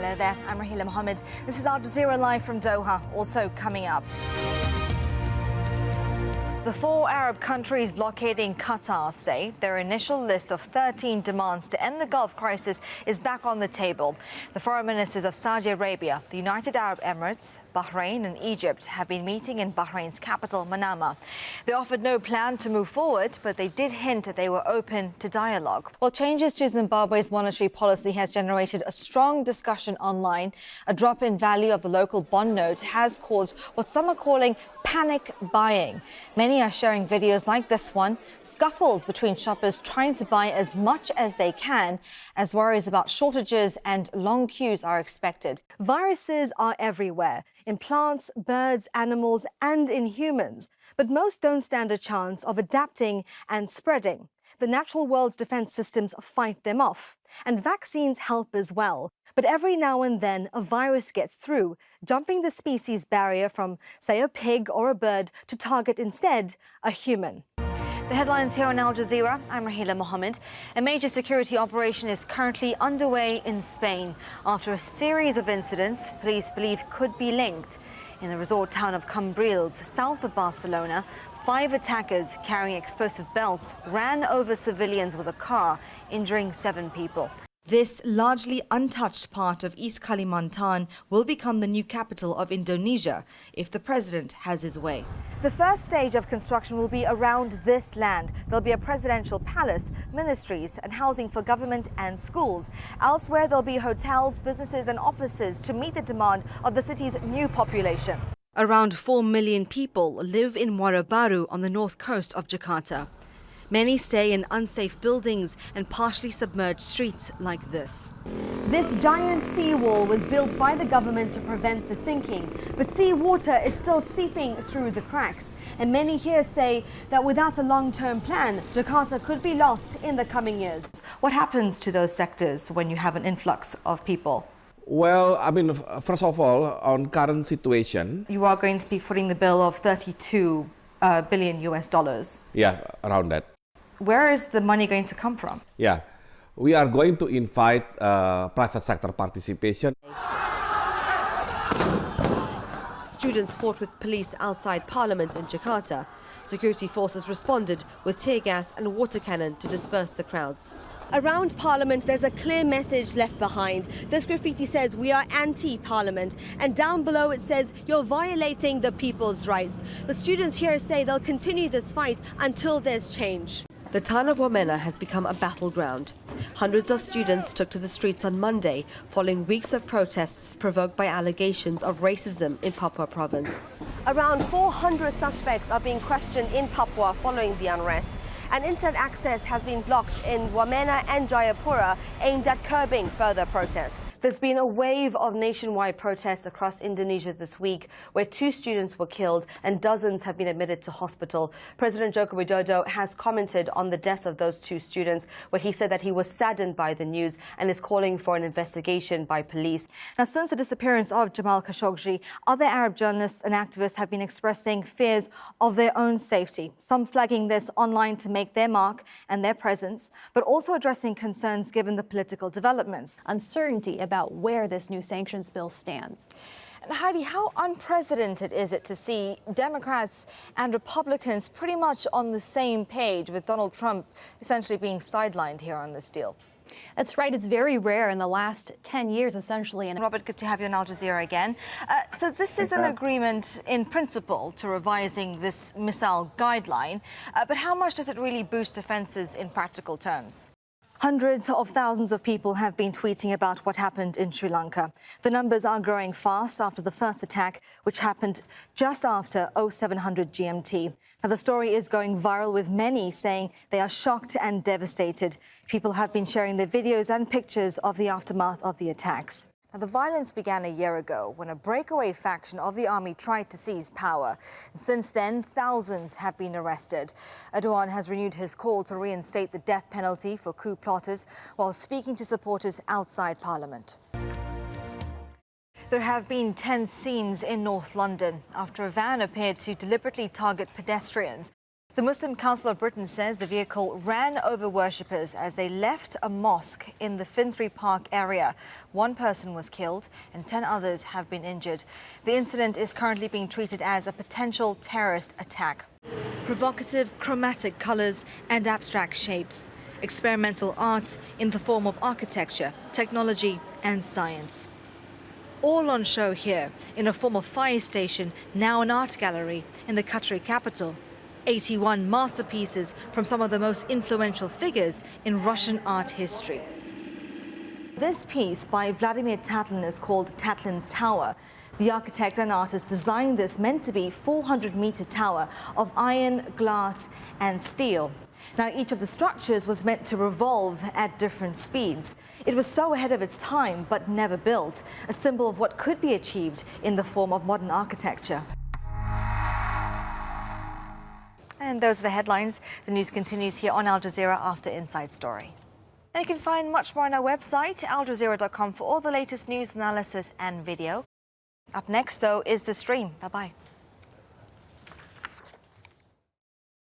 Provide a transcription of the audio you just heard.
Hello there, I'm Raheela Mahomed. This is Al Jazeera live from Doha. Also coming up, the 4 Arab countries blockading Qatar say their initial list of 13 demands to end the Gulf crisis is back on the table. The foreign ministers of Saudi Arabia, the United Arab Emirates, Bahrain and Egypt have been meeting in Bahrain's capital, Manama. They offered no plan to move forward, but they did hint that they were open to dialogue. Well, changes to Zimbabwe's monetary policy has generated a strong discussion online. A drop in value of the local bond note has caused what some are calling panic buying. Many are sharing videos like this one, scuffles between shoppers trying to buy as much as they can, as worries about shortages and long queues are expected. Viruses are everywhere, in plants, birds, animals, and in humans. But most don't stand a chance of adapting and spreading. The natural world's defense systems fight them off, and vaccines help as well. But every now and then, a virus gets through, jumping the species barrier from, say, a pig or a bird to target instead a human. The headlines here on Al Jazeera. I'm Raheela Mahomed. A major security operation is currently underway in Spain after a series of incidents police believe could be linked. In the resort town of Cambrils, south of Barcelona, 5 attackers carrying explosive belts ran over civilians with a car, injuring 7 people. This largely untouched part of East Kalimantan will become the new capital of Indonesia if the president has his way. The first stage of construction will be around this land. There'll be a presidential palace, ministries and housing for government and schools. Elsewhere, there'll be hotels, businesses and offices to meet the demand of the city's new population. Around 4 million people live in Muara Baru on the north coast of Jakarta. Many stay in unsafe buildings and partially submerged streets like this. This giant seawall was built by the government to prevent the sinking, but seawater is still seeping through the cracks. And many here say that without a long-term plan, Jakarta could be lost in the coming years. What happens to those sectors when you have an influx of people? Well, I mean, first of all, on current situation, You are going to be footing the bill of 32 billion US dollars. yeah, around that. Where is the money going to come from? Yeah, we are going to invite private sector participation. Students fought with police outside Parliament in Jakarta. Security forces responded with tear gas and water cannon to disperse the crowds. Around Parliament, there's a clear message left behind. This graffiti says, "We are anti-Parliament." And down below it says, "You're violating the people's rights." The students here say they'll continue this fight until there's change. The town of Wamena has become a battleground. Hundreds of students took to the streets on Monday following weeks of protests provoked by allegations of racism in Papua province. Around 400 suspects are being questioned in Papua following the unrest. And internet access has been blocked in Wamena and Jayapura, aimed at curbing further protests. There's been a wave of nationwide protests across Indonesia this week, where 2 students were killed and dozens have been admitted to hospital. President Joko Widodo has commented on the death of those 2 students, where he said that he was saddened by the news and is calling for an investigation by police. Now, since the disappearance of Jamal Khashoggi, other Arab journalists and activists have been expressing fears of their own safety, some flagging this online to make their mark and their presence, but also addressing concerns given the political developments. Uncertainty about where this new sanctions bill stands. And Heidi, how unprecedented is it to see Democrats and Republicans pretty much on the same page, with Donald Trump essentially being sidelined here on this deal? That's right. It's very rare in the last 10 years, essentially. And Robert, good to have you on Al Jazeera again. So this is an agreement in principle to revising this missile guideline. But how much does it really boost defenses in practical terms? Hundreds of thousands of people have been tweeting about what happened in Sri Lanka. The numbers are growing fast after the first attack, which happened just after 0700 GMT. Now, the story is going viral, with many saying they are shocked and devastated. People have been sharing their videos and pictures of the aftermath of the attacks. Now, the violence began a year ago when a breakaway faction of the army tried to seize power. And since then, thousands have been arrested. Erdogan has renewed his call to reinstate the death penalty for coup plotters while speaking to supporters outside Parliament. There have been tense scenes in North London after a van appeared to deliberately target pedestrians. The Muslim Council of Britain says the vehicle ran over worshippers as they left a mosque in the Finsbury Park area. One person was killed and 10 others have been injured. The incident is currently being treated as a potential terrorist attack. Provocative chromatic colours and abstract shapes. Experimental art in the form of architecture, technology and science. All on show here in a former fire station, now an art gallery in the Qatari capital. 81 masterpieces from some of the most influential figures in Russian art history. This piece by Vladimir Tatlin is called Tatlin's Tower. The architect and artist designed this meant to be 400-meter tower of iron, glass and steel. Now, each of the structures was meant to revolve at different speeds. It was so ahead of its time, but never built, a symbol of what could be achieved in the form of modern architecture. And those are the headlines. The news continues here on Al Jazeera after Inside Story. And you can find much more on our website, aljazeera.com, for all the latest news, analysis and video. Up next, though, is The Stream. Bye-bye.